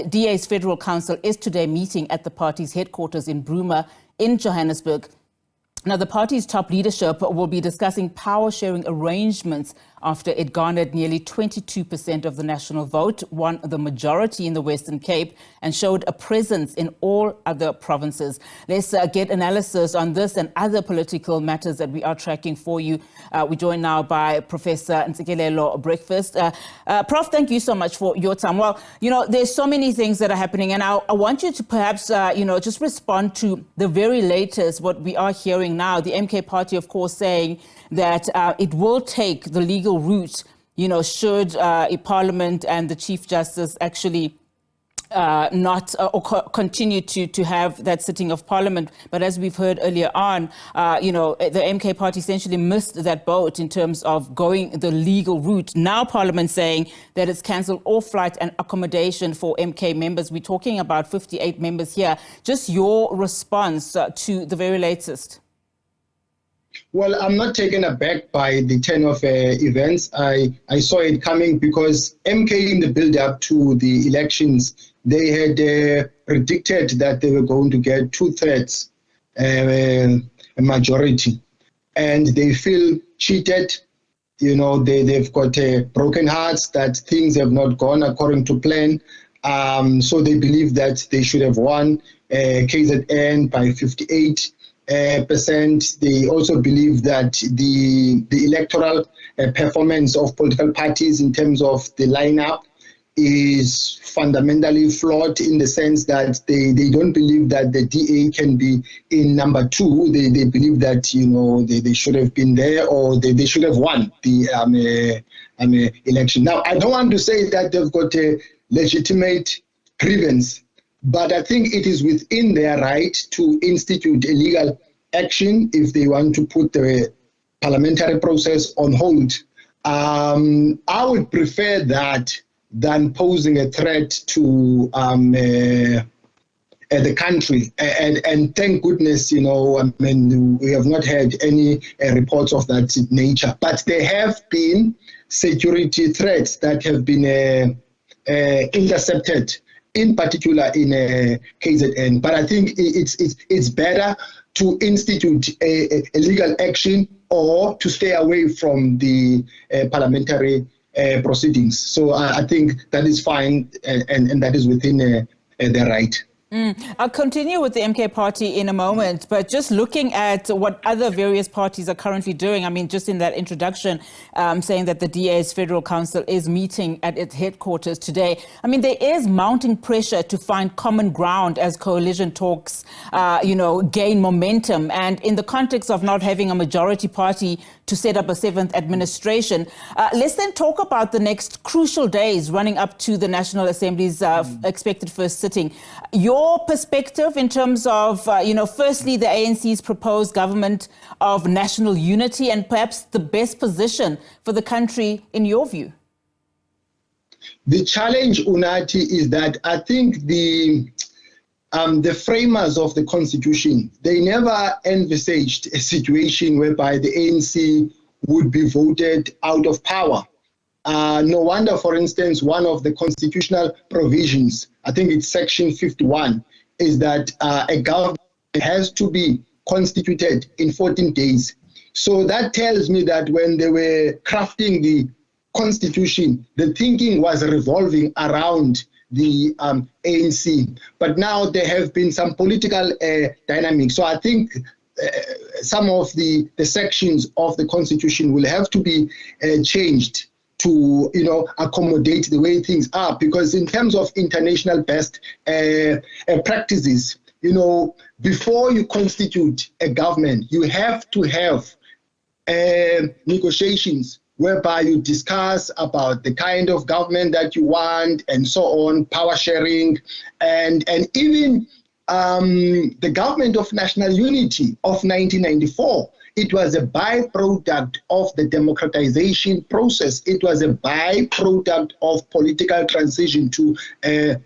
DA's Federal Council is today meeting at the party's headquarters in Bruma in Johannesburg. Now, the party's top leadership will be discussing power-sharing arrangements after it garnered nearly 22% of the national vote, won the majority in the Western Cape, and showed a presence in all other provinces. Let's get analysis on this and other political matters that we are tracking for you. We're joined now by Professor Ntsikelelo Breakfast. Prof, thank you so much for your time. Well, there's so many things that are happening, and I want you to perhaps, just respond to the very latest, what we are hearing now. The MK party, of course, saying that it will take the legal route, should a parliament and the Chief Justice actually continue to have that sitting of parliament. But as we've heard earlier on, the MK party essentially missed that boat in terms of going the legal route. Now Parliament saying that it's cancelled all flight and accommodation for MK members. We're talking about 58 members here. Just your response to the very latest. Well, I'm not taken aback by the turn of events. I saw it coming because MK, in the build-up to the elections, they had predicted that they were going to get 2/3 a majority, and they feel cheated. They've got broken hearts that things have not gone according to plan. So they believe that they should have won KZN by 58%. They also believe that the electoral performance of political parties in terms of the lineup is fundamentally flawed, in the sense that they don't believe that the DA can be in number 2. They believe that they should have been there, or they should have won the election. Now, I don't want to say that they've got a legitimate grievance, but I think it is within their right to institute a legal action if they want to put the parliamentary process on hold. I would prefer that than posing a threat to the country. And thank goodness, we have not had any reports of that nature. But there have been security threats that have been intercepted, in particular in KZN. But I think it's better to institute a legal action or to stay away from the parliamentary proceedings. So I think that is fine, and that is within their right. I'll continue with the MK party in a moment, but just looking at what other various parties are currently doing, just in that introduction, saying that the DA's Federal Council is meeting at its headquarters today. There is mounting pressure to find common ground as coalition talks, gain momentum. And in the context of not having a majority party to set up a 7th administration, let's then talk about the next crucial days running up to the National Assembly's expected first sitting. Your perspective in terms of, firstly, the ANC's proposed government of national unity, and perhaps the best position for the country in your view? The challenge, Unati, is that I think the framers of the Constitution, they never envisaged a situation whereby the ANC would be voted out of power. No wonder, for instance, one of the constitutional provisions, I think it's section 51, is that a government has to be constituted in 14 days. So that tells me that when they were crafting the Constitution, the thinking was revolving around the ANC. But now there have been some political dynamics. So I think some of the sections of the Constitution will have to be changed to accommodate the way things are, because in terms of international best practices, before you constitute a government, you have to have negotiations whereby you discuss about the kind of government that you want and so on, power sharing, and even the government of national unity of 1994. It was a byproduct of the democratization process. It was a byproduct of political transition to a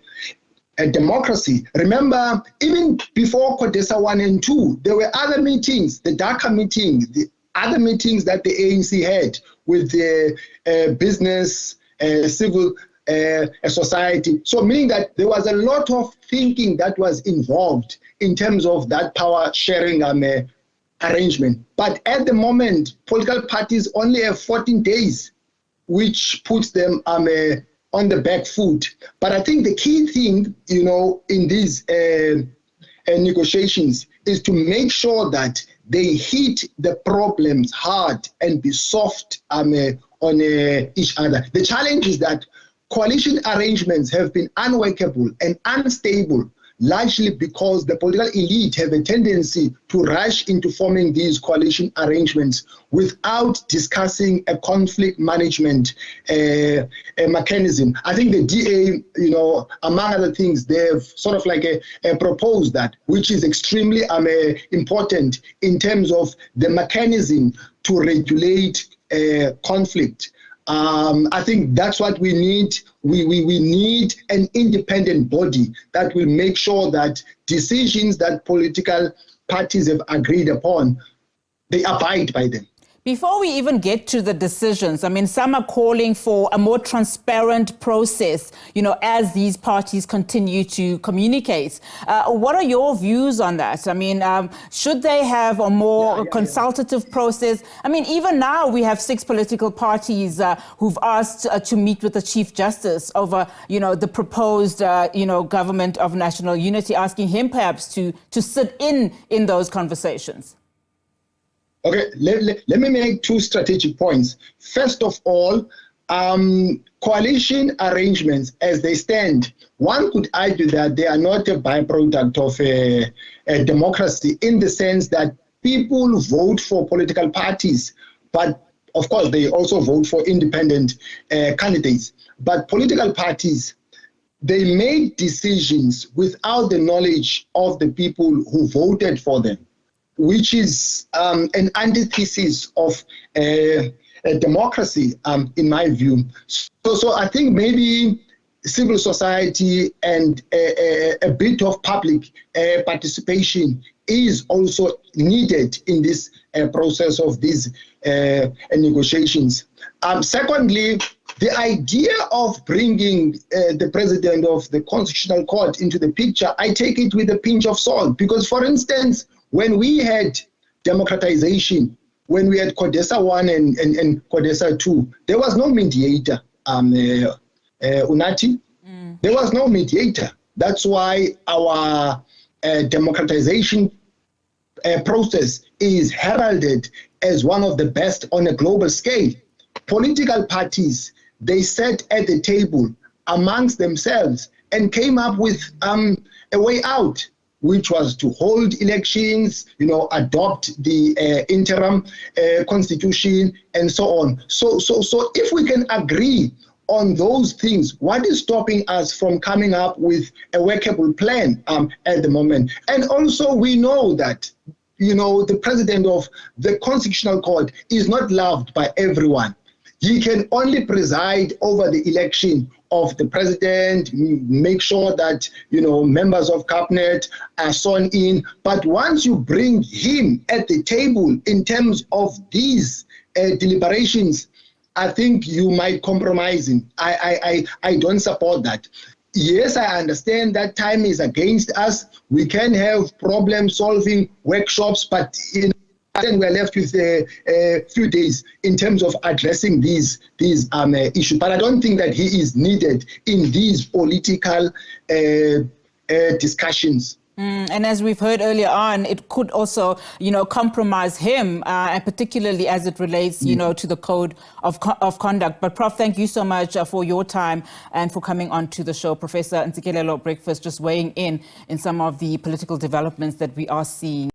democracy. Remember, even before Codesa 1 and 2, there were other meetings, the Dhaka meeting, the other meetings that the ANC had with the business, civil a society. So meaning that there was a lot of thinking that was involved in terms of that power sharing arrangement. But at the moment, political parties only have 14 days, which puts them on the back foot. But I think the key thing, in these negotiations is to make sure that they hit the problems hard and be soft on each other. The challenge is that coalition arrangements have been unworkable and unstable, largely because the political elite have a tendency to rush into forming these coalition arrangements without discussing a conflict management mechanism. I think the DA, among other things, they've sort of like proposed that, which is extremely important in terms of the mechanism to regulate conflict. I think that's what we need. We need an independent body that will make sure that decisions that political parties have agreed upon, they abide by them. Before we even get to the decisions, I mean, some are calling for a more transparent process, as these parties continue to communicate. What are your views on that? I mean, should they have a more consultative process? I mean, even now we have 6 political parties who've asked to meet with the Chief Justice over, the proposed, government of national unity, asking him perhaps to sit in those conversations. Okay, let me make 2 strategic points. First of all, coalition arrangements as they stand, one could argue that they are not a byproduct of a democracy, in the sense that people vote for political parties, but of course they also vote for independent candidates. But political parties, they make decisions without the knowledge of the people who voted for them, which is an antithesis of a democracy, in my view. So I think maybe civil society and a bit of public participation is also needed in this process of these negotiations. Secondly, the idea of bringing the president of the Constitutional Court into the picture, I take it with a pinch of salt, because, for instance, when we had democratization, when we had CODESA 1 and CODESA 2, there was no mediator, Unati. There was no mediator. That's why our democratization process is heralded as one of the best on a global scale. Political parties, they sat at the table amongst themselves and came up with a way out, which was to hold elections, adopt the interim constitution, and so on. So if we can agree on those things, what is stopping us from coming up with a workable plan at the moment? And also, we know that, the president of the Constitutional Court is not loved by everyone. He can only preside over the election of the president, make sure that, members of cabinet are sworn in. But once you bring him at the table in terms of these deliberations, I think you might compromise him. I don't support that. Yes, I understand that time is against us. We can have problem-solving workshops, but then we're left with a few days in terms of addressing these issues. But I don't think that he is needed in these political discussions. And as we've heard earlier on, it could also, compromise him, and particularly as it relates, to the code of conduct. But Prof, thank you so much for your time and for coming on to the show. Professor Ntsikelelo Breakfast, just weighing in some of the political developments that we are seeing